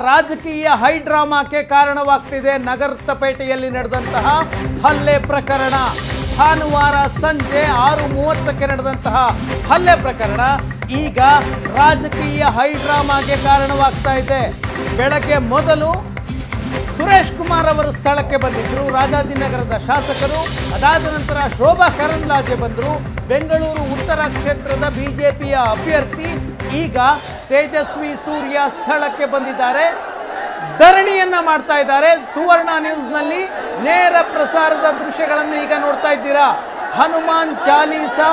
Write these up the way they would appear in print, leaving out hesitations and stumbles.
ರಾಜಕೀಯ ಹೈಡ್ರಾಮಾಕ್ಕೆ ಕಾರಣವಾಗ್ತಿದೆ ನಗರಪೇಟೆಯಲ್ಲಿ ನಡೆದಂತಹ ಹಲ್ಲೆ ಪ್ರಕರಣ. ಭಾನುವಾರ ಸಂಜೆ 6:30ಕ್ಕೆ ನಡೆದಂತಹ ಹಲ್ಲೆ ಪ್ರಕರಣ ಈಗ ರಾಜಕೀಯ ಹೈಡ್ರಾಮಾಗೆ ಕಾರಣವಾಗ್ತಾ ಇದೆ. ಬೆಳಗ್ಗೆ ಮೊದಲು ಸುರೇಶ್ ಕುಮಾರ್ ಅವರು ಸ್ಥಳಕ್ಕೆ ಬಂದಿದ್ರು, ರಾಜಾಜಿನಗರದ ಶಾಸಕರು. ಅದಾದ ನಂತರ ಶೋಭಾ ಕರಂದ್ಲಾಜೆ ಬಂದರು, ಬೆಂಗಳೂರು ಉತ್ತರ ಕ್ಷೇತ್ರದ ಬಿಜೆಪಿಯ ಅಭ್ಯರ್ಥಿ. ಈಗ ತೇಜಸ್ವಿ ಸೂರ್ಯ ಸ್ಥಳಕ್ಕೆ ಬಂದಿದ್ದಾರೆ, ಧರಣಿಯನ್ನ ಮಾಡ್ತಾ ಇದ್ದಾರೆ. ಸುವರ್ಣ ನ್ಯೂಸ್ನಲ್ಲಿ ನೇರ ಪ್ರಸಾರದ ದೃಶ್ಯಗಳನ್ನು ಈಗ ನೋಡ್ತಾ ಇದ್ದೀರಾ. ಹನುಮಾನ್ ಚಾಲೀಸಾ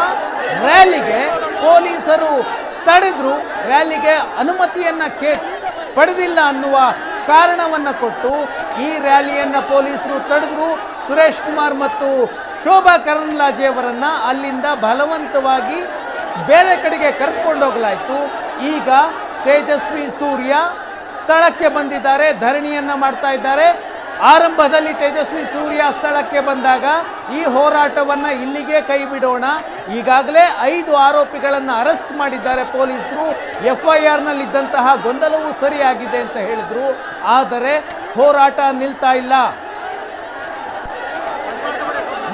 ರ್ಯಾಲಿಗೆ ಪೊಲೀಸರು ತಡೆದ್ರು, ರ್ಯಾಲಿಗೆ ಅನುಮತಿಯನ್ನ ಪಡೆದಿಲ್ಲ ಅನ್ನುವ ಕಾರಣವನ್ನು ಕೊಟ್ಟು ಈ ರ್ಯಾಲಿಯನ್ನು ಪೊಲೀಸರು ತಡೆದ್ರು. ಸುರೇಶ್ ಕುಮಾರ್ ಮತ್ತು ಶೋಭಾ ಕರಂದ್ಲಾಜೆ ಅವರನ್ನ ಅಲ್ಲಿಂದ ಬಲವಂತವಾಗಿ ಬೇರೆ ಕಡೆಗೆ ಕರೆದುಕೊಂಡು ಹೋಗಲಾಯಿತು. ಈಗ ತೇಜಸ್ವಿ ಸೂರ್ಯ ಸ್ಥಳಕ್ಕೆ ಬಂದಿದ್ದಾರೆ, ಧರಣಿಯನ್ನ ಮಾಡ್ತಾ ಇದ್ದಾರೆ. ಆರಂಭದಲ್ಲಿ ತೇಜಸ್ವಿ ಸೂರ್ಯ ಸ್ಥಳಕ್ಕೆ ಬಂದಾಗ ಈ ಹೋರಾಟವನ್ನ ಇಲ್ಲಿಗೆ ಕೈ ಬಿಡೋಣ, ಈಗಾಗಲೇ 5 ಆರೋಪಿಗಳನ್ನು ಅರೆಸ್ಟ್ ಮಾಡಿದ್ದಾರೆ ಪೊಲೀಸರು, FIR ನಲ್ಲಿದ್ದಂತಹ ಗೊಂದಲವೂ ಸರಿಯಾಗಿದೆ ಅಂತ ಹೇಳಿದ್ರು. ಆದರೆ ಹೋರಾಟ ನಿಲ್ತಾ ಇಲ್ಲ.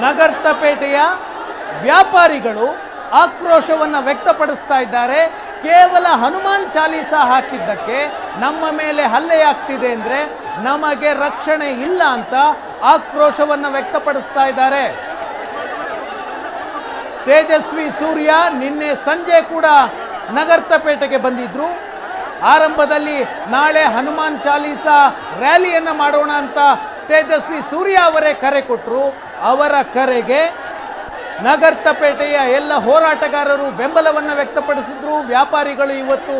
ನಗರಪೇಟೆಯ ವ್ಯಾಪಾರಿಗಳು ಆಕ್ರೋಶವನ್ನು ವ್ಯಕ್ತಪಡಿಸ್ತಾ ಇದ್ದಾರೆ. ಕೇವಲ ಹನುಮಾನ್ ಚಾಲೀಸಾ ಹಾಕಿದ್ದಕ್ಕೆ ನಮ್ಮ ಮೇಲೆ ಹಲ್ಲೆಯಾಗ್ತಿದೆ ಅಂದರೆ ನಮಗೆ ರಕ್ಷಣೆ ಇಲ್ಲ ಅಂತ ಆಕ್ರೋಶವನ್ನು ವ್ಯಕ್ತಪಡಿಸ್ತಾ ಇದ್ದಾರೆ. ತೇಜಸ್ವಿ ಸೂರ್ಯ ನಿನ್ನೆ ಸಂಜೆ ಕೂಡ ನಗರಪೇಟೆಗೆ ಬಂದಿದ್ರು. ಆರಂಭದಲ್ಲಿ ನಾಳೆ ಹನುಮಾನ್ ಚಾಲೀಸಾ ರ್ಯಾಲಿಯನ್ನು ಮಾಡೋಣ ಅಂತ ತೇಜಸ್ವಿ ಸೂರ್ಯ ಅವರೇ ಕರೆ ಕೊಟ್ಟರು. ಅವರ ಕರೆಗೆ ನಗರಪೇಟೆಯ ಎಲ್ಲ ಹೋರಾಟಗಾರರು ಬೆಂಬಲವನ್ನು ವ್ಯಕ್ತಪಡಿಸಿದ್ರು. ವ್ಯಾಪಾರಿಗಳು ಇವತ್ತು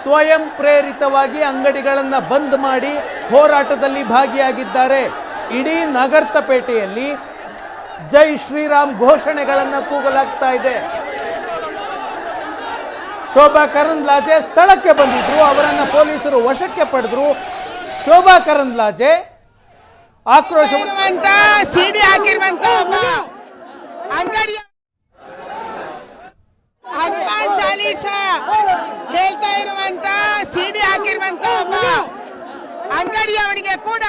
ಸ್ವಯಂ ಪ್ರೇರಿತವಾಗಿ ಅಂಗಡಿಗಳನ್ನು ಬಂದ್ ಮಾಡಿ ಹೋರಾಟದಲ್ಲಿ ಭಾಗಿಯಾಗಿದ್ದಾರೆ. ಇಡೀ ನಗರಪೇಟೆಯಲ್ಲಿ ಜೈ ಶ್ರೀರಾಮ್ ಘೋಷಣೆಗಳನ್ನು ಕೂಗಲಾಗ್ತಾ ಇದೆ. ಶೋಭಾ ಕರಂದ್ಲಾಜೆ ಸ್ಥಳಕ್ಕೆ ಬಂದಿದ್ರು, ಅವರನ್ನು ಪೊಲೀಸರು ವಶಕ್ಕೆ ಪಡೆದ್ರು. ಶೋಭಾ ಕರಂದ್ಲಾಜೆ ಆಕ್ರೋಶವಂತ ಸಿಡಿ ಹಾಕಿರುವಂತ ಅಂಗಡಿಯ ಹನುಮಾನ್ ಚಾಲೀಸಾ ಹೇಳ್ತಾ ಇರುವಂತ ಸಿಡಿ ಹಾಕಿರುವಂತ ಅಂಗಡಿಯವನಿಗೆ ಕೂಡ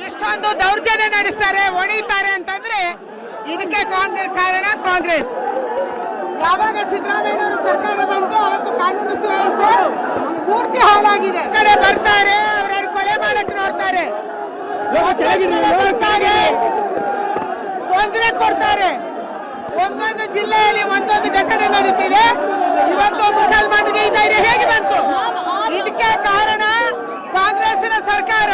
ಇಷ್ಟೊಂದು ದೌರ್ಜನ್ಯ ನಡೆಸ್ತಾರೆ, ಹೊಡಿತಾರೆ ಅಂತಂದ್ರೆ ಇದಕ್ಕೆ ಕಾರಣ ಕಾಂಗ್ರೆಸ್. ಯಾವಾಗ ಸಿದ್ದರಾಮಯ್ಯನವರು ಸರ್ಕಾರ ಬಂತು ಅವತ್ತು ಕಾನೂನು ಸುವ್ಯವಸ್ಥೆ ಪೂರ್ತಿ ಹಾಳಾಗಿದೆ. ಕಡೆ ಬರ್ತಾರೆ, ಅವರನ್ನು ಕೊಲೆ ಮಾಡಕ್ಕೆ ನೋಡ್ತಾರೆ, ತೊಂದರೆ ಕೊಡ್ತಾರೆ. ಒಂದೊಂದು ಜಿಲ್ಲೆಯಲ್ಲಿ ಒಂದೊಂದು ಘಟನೆ ನಡೀತಿದೆ. ಇವತ್ತು ಮುಸಲ್ಮಾನರಿಗೆ ಈ ಧೈರ್ಯ ಹೇಗೆ ಬಂತು? ಇದಕ್ಕೆ ಕಾರಣ ಕಾಂಗ್ರೆಸ್ನ ಸರ್ಕಾರ.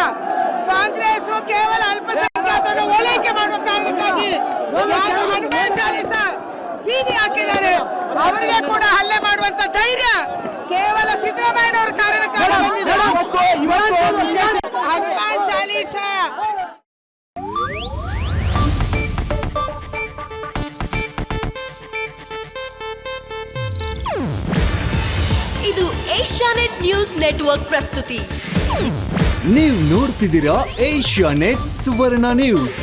ಕಾಂಗ್ರೆಸ್ ಕೇವಲ ಅಲ್ಪಸಂಖ್ಯಾತರನ್ನು ಓಲೈಕೆ ಮಾಡುವ ಕಾರಣಕ್ಕಾಗಿ ಯಾರು ಹನುಮಾನ್ ಚಾಲೀಸಾ ಸೀದಿ ಹಾಕಿದ್ದಾರೆ ಅವರಿಗೆ ಕೂಡ ಹಲ್ಲೆ ಮಾಡುವಂತ ಧೈರ್ಯ ಕೇವಲ ಸಿದ್ದರಾಮಯ್ಯನವರ ಕಾರಣಕ್ಕಾಗಿ ಬಂದಿದೆ. ಹನುಮಾನ್ ಚಾಲೀಸಾ ಇದು ಏಷ್ಯಾನೆಟ್ ನ್ಯೂಸ್ ನೆಟ್ವರ್ಕ್ ಪ್ರಸ್ತುತಿ. ನೀವು ನೋಡ್ತಿದ್ದೀರಾ ಏಷ್ಯಾನೆಟ್ ಸುವರ್ಣ ನ್ಯೂಸ್.